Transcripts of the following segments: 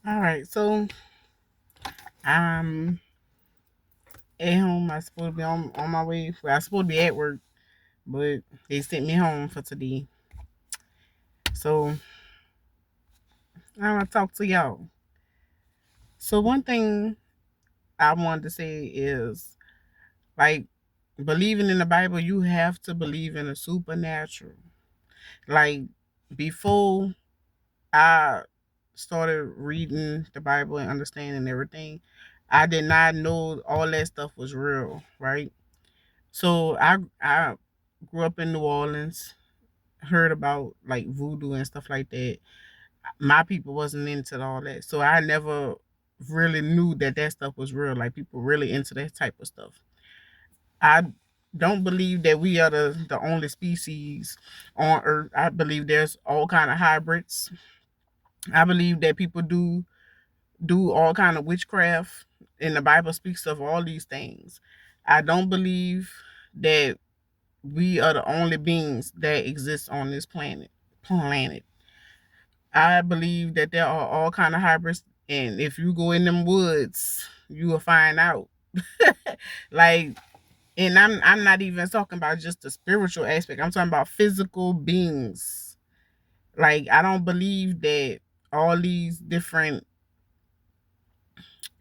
All right, so I'm at home. I supposed to be on my way. Well, I supposed to be at work, but they sent me home for today. So I want to talk to y'all. So one thing I wanted to say is like believing in the Bible. You have to believe in a supernatural. Like before I started reading the Bible and understanding everything, I did not know all that stuff was real, right? So I grew up in New Orleans, heard about like voodoo and stuff like that. My people wasn't into all that, so I never really knew that that stuff was real. Like people really into that type of stuff. I don't believe that we are the only species on Earth. I believe there's all kind of hybrids. I believe that people do all kind of witchcraft, and the Bible speaks of all these things. I don't believe that we are the only beings that exist on this planet. I believe that there are all kind of hybrids, and if you go in them woods, you will find out. Like, and I'm not even talking about just the spiritual aspect. I'm talking about physical beings. Like, I don't believe that all these different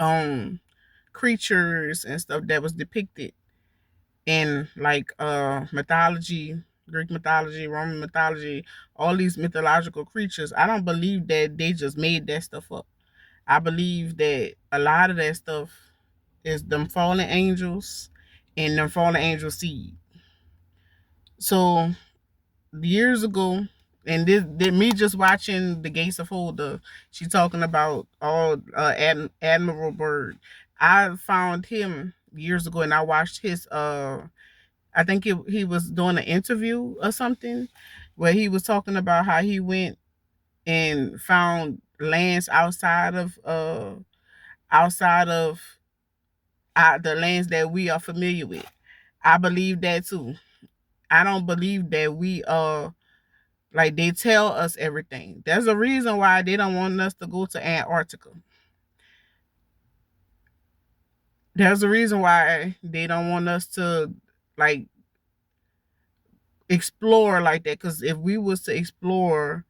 um creatures and stuff that was depicted in like mythology, Greek mythology, Roman mythology, all these mythological creatures, I don't believe that they just made that stuff up. I believe that a lot of that stuff is them fallen angels and them fallen angel seed. So years ago, and this me just watching the Gates of Holder, she talking about all Admiral Byrd. I found him years ago, and I watched his I think he was doing an interview or something where he was talking about how he went and found lands outside of the lands that we are familiar with. I believe that too. I don't believe that we are like they tell us everything. There's a reason why they don't want us to go to Antarctica. There's a reason why they don't want us to like explore like that. Because if we was to explore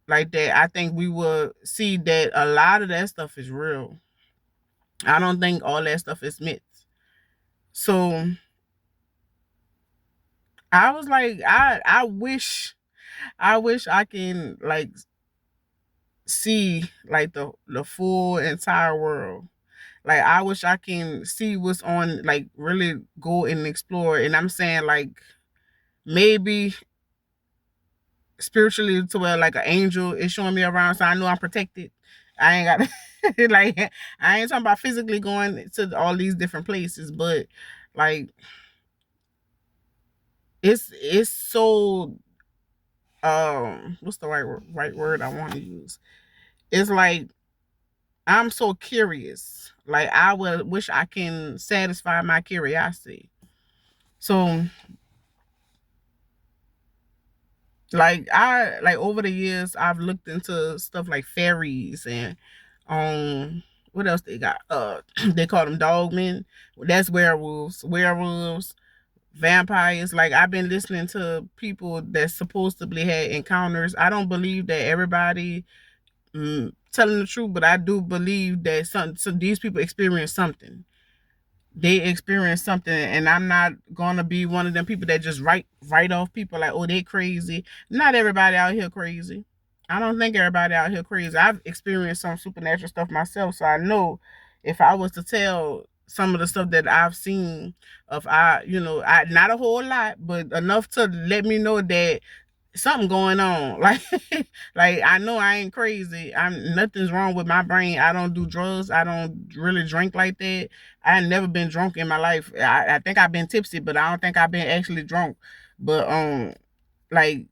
like that, I think we will see that a lot of that stuff is real. I don't think all that stuff is myths. So I was like, I wish I can like see like the full entire world. Like I wish I can see what's on, like really go and explore. And I'm saying like maybe spiritually to where like an angel is showing me around, so I know I'm protected. I ain't got like I ain't talking about physically going to all these different places, but like it's so what's the right word I want to use? It's like I'm so curious. Like I would wish I can satisfy my curiosity. So like I like over the years I've looked into stuff like fairies and what else they got? They call them dogmen. That's werewolves, vampires. Like I've been listening to people that supposedly had encounters. I don't believe that everybody telling the truth, but I do believe that some these people experience something. They experience something, and I'm not gonna be one of them people that just write off people like, oh, they crazy. Not everybody out here crazy. I don't think everybody out here crazy. I've experienced some supernatural stuff myself, so I know if I was to tell some of the stuff that I've seen of I not a whole lot, but enough to let me know that something going on. Like like I know I ain't crazy. I'm nothing's wrong with my brain. I don't do drugs. I don't really drink like that. I ain't never been drunk in my life. I think I've been tipsy, but I don't think I've been actually drunk. But like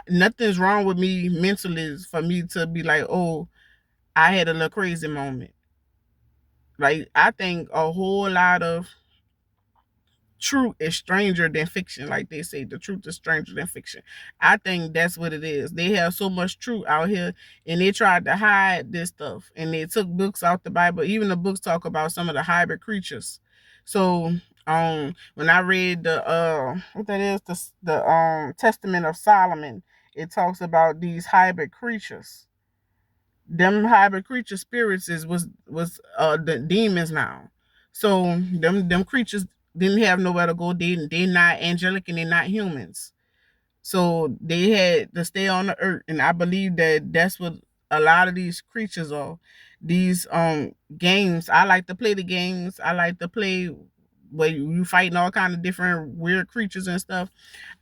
nothing's wrong with me mentally for me to be like, oh, I had a little crazy moment. Like I think a whole lot of truth is stranger than fiction. Like they say, the truth is stranger than fiction. I think that's what it is. They have so much truth out here, and they tried to hide this stuff, and they took books out the Bible. Even the books talk about some of the hybrid creatures. So when I read the what that is, the Testament of Solomon, it talks about these hybrid creatures. Them hybrid creature spirits was the demons now. So them creatures didn't have nowhere to go. They not angelic and they're not humans. So they had to stay on the earth, and I believe that that's what a lot of these creatures are. These games. I like to play the games. I like to play where you fighting all kind of different weird creatures and stuff.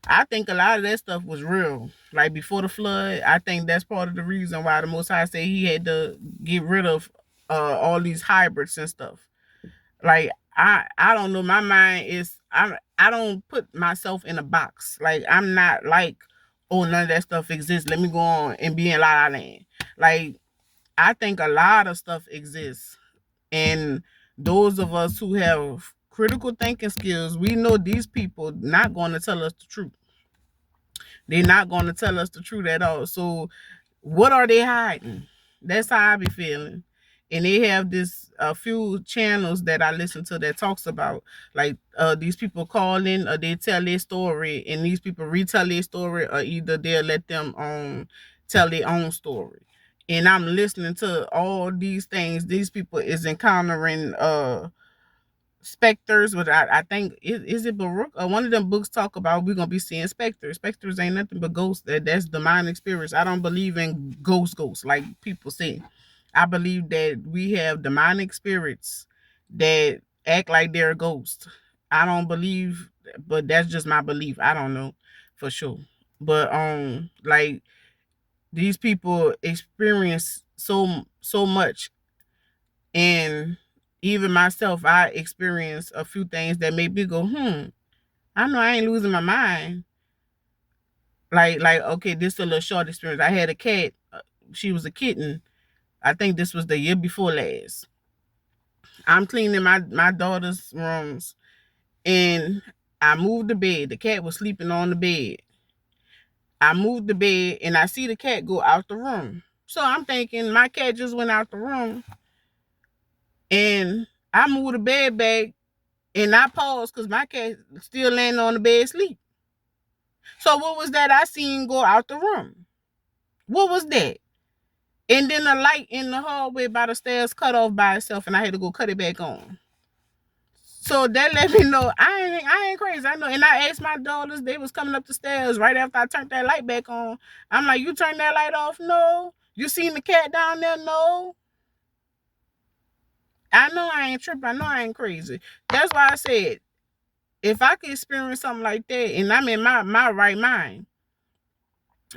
I think a lot of that stuff was real. Like before the flood, I think that's part of the reason why the Most High say he had to get rid of all these hybrids and stuff. Like I don't know. My mind is I don't put myself in a box. Like I'm not like, oh, none of that stuff exists. Let me go on and be in La La Land. Like I think a lot of stuff exists, and those of us who have critical thinking skills, we know these people not going to tell us the truth. They're not going to tell us the truth at all. So what are they hiding? That's how I be feeling. And they have this a few channels that I listen to that talks about like these people call in or they tell their story, and these people retell their story, or either they'll let them tell their own story. And I'm listening to all these things. These people is encountering specters. But I think is it Baruch or one of them books talk about we're gonna be seeing specters. Specters ain't nothing but ghosts. That's demonic spirits. I don't believe in ghosts like people say. I believe that we have demonic spirits that act like they're a ghost. I don't believe, but that's just my belief. I don't know for sure. But like these people experience so much, and even myself, I experienced a few things that made me go, I know I ain't losing my mind. Like, okay, this is a little short experience. I had a cat. She was a kitten. I think this was the year before last. I'm cleaning my daughter's rooms, and I moved the bed. The cat was sleeping on the bed. I moved the bed, and I see the cat go out the room. So I'm thinking my cat just went out the room, and I moved the bed back. And I paused because my cat still laying on the bed sleep. So what was that I seen go out the room? What was that? And then the light in the hallway by the stairs cut off by itself, and I had to go cut it back on. So that let me know I ain't crazy. I know. And I asked my daughters, they was coming up the stairs right after I turned that light back on. I'm like, you turned that light off? No. You seen the cat down there? No. I know I ain't tripping. I know I ain't crazy. That's why I said, if I could experience something like that, and I'm in my right mind,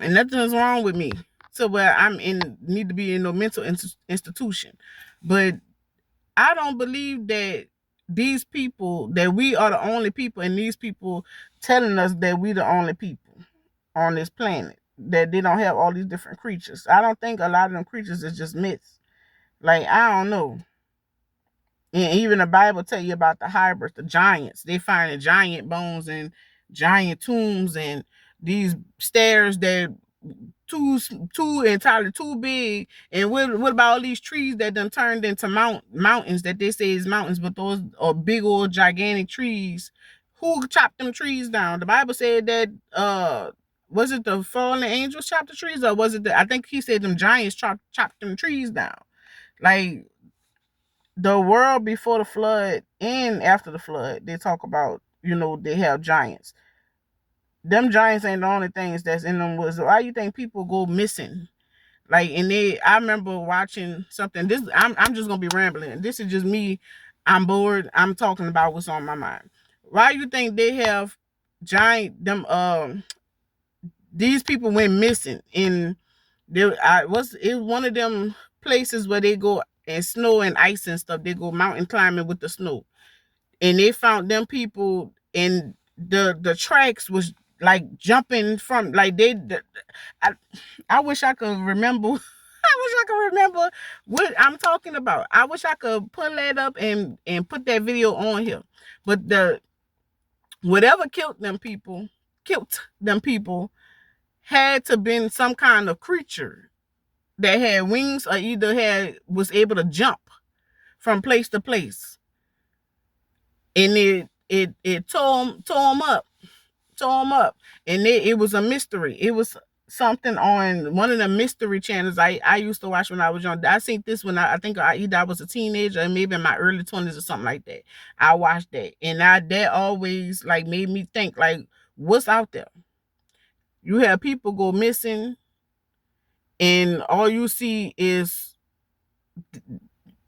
and nothing's wrong with me, so where I'm in need to be in no mental institution, but I don't believe that these people, that we are the only people, and these people telling us that we the only people on this planet, that they don't have all these different creatures. I don't think a lot of them creatures is just myths. Like I don't know. And even the Bible tell you about the hybrids, the giants. They find the giant bones and giant tombs and these stairs that too entirely too big. And what about all these trees that done turned into mountains that they say is mountains, but those are big old gigantic trees. Who chopped them trees down? The Bible said that was it the fallen angels chopped the trees, or was it I think he said them giants chopped them trees down. Like the world before the flood and after the flood, they talk about, they have giants. Them giants ain't the only things that's in them woods. Why you think people go missing? Like, and I remember watching something. I'm just gonna be rambling. This is just me. I'm bored. I'm talking about what's on my mind. Why you think they have giant them? These people went missing in there. It one of them places where they go and snow and ice and stuff. They go mountain climbing with the snow, and they found them people, and the tracks was like jumping from like I, I wish I could remember. I wish I could remember what I'm talking about. I wish I could pull that up and put that video on here. But Whatever killed them people had to been some kind of creature that had wings or either was able to jump from place to place, and it tore them up, and it was a mystery. It was something on one of the mystery channels I used to watch when I was young. I seen this when I think either I was a teenager or maybe in my early 20s or something like that. I watched that, and that always like made me think like, what's out there? You have people go missing, and all you see is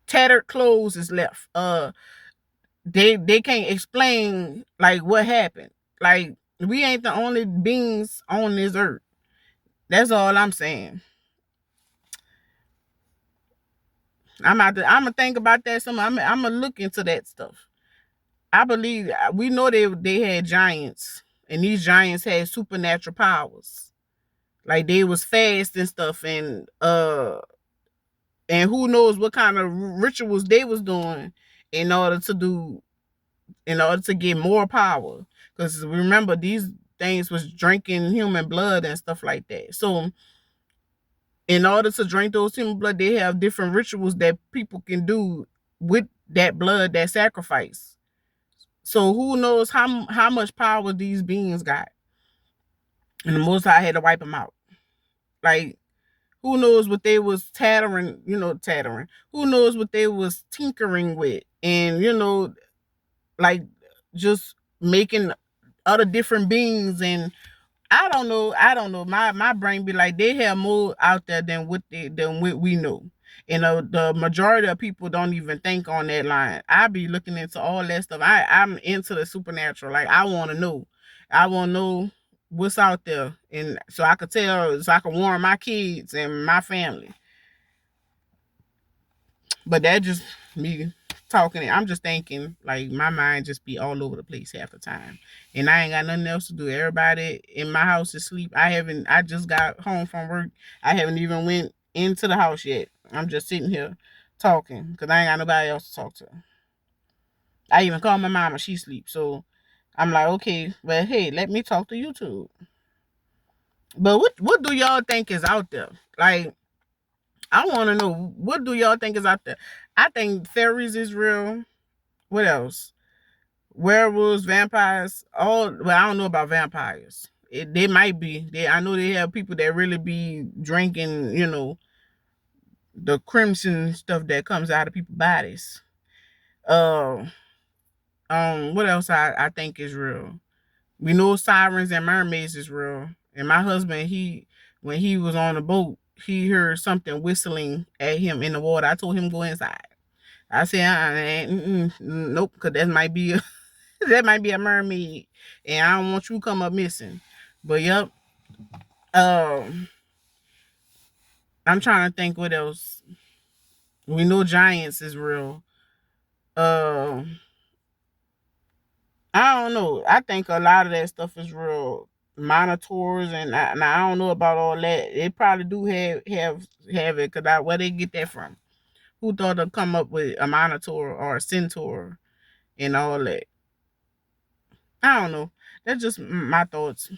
tattered clothes is left. They can't explain like what happened. Like, we ain't the only beings on this earth. That's all I'm saying. I'm gonna think about that. I'm gonna look into that stuff. I believe we know they had giants, and these giants had supernatural powers. Like they was fast and stuff, and who knows what kind of rituals they was doing in order to do in order to get more power. Because remember, these things was drinking human blood and stuff like that. So in order to drink those human blood, they have different rituals that people can do with that blood, that sacrifice. So who knows how much power these beings got? And the Most High had to wipe them out. Like, who knows what they was tattering. Who knows what they was tinkering with, and like just making other different beings. And I don't know. My brain be like, they have more out there than what we know. The majority of people don't even think on that line. I be looking into all that stuff. I'm into the supernatural. Like, I want to know. I want to know what's out there, and so I could tell, so I can warn my kids and my family. But that just me talking. I'm just thinking, like, my mind just be all over the place half the time, and I ain't got nothing else to do. Everybody in my house is asleep. I just got home from work. I haven't even went into the house yet. I'm just sitting here talking because I ain't got nobody else to talk to. I even called my mama. She sleeps. So I'm like, okay, well, hey, let me talk to YouTube. But what do y'all think is out there? Like, I want to know, what do y'all think is out there? I think fairies is real. What else? Werewolves, vampires. All, well, I don't know about vampires. They might be. I know they have people that really be drinking, the crimson stuff that comes out of people's bodies. Uh, what else I think is real? We know sirens and mermaids is real. And my husband, when he was on the boat, he heard something whistling at him in the water. I told him go inside. I said, nope, because that might be a mermaid, and I don't want you to come up missing. But yep, um, I'm trying to think what else. We know giants is real. Um, I don't know. I think a lot of that stuff is real. Minotaurs, and I don't know about all that. They probably do have it, because where they get that from? Who thought to come up with a minotaur or a centaur and all that? I don't know. That's just my thoughts.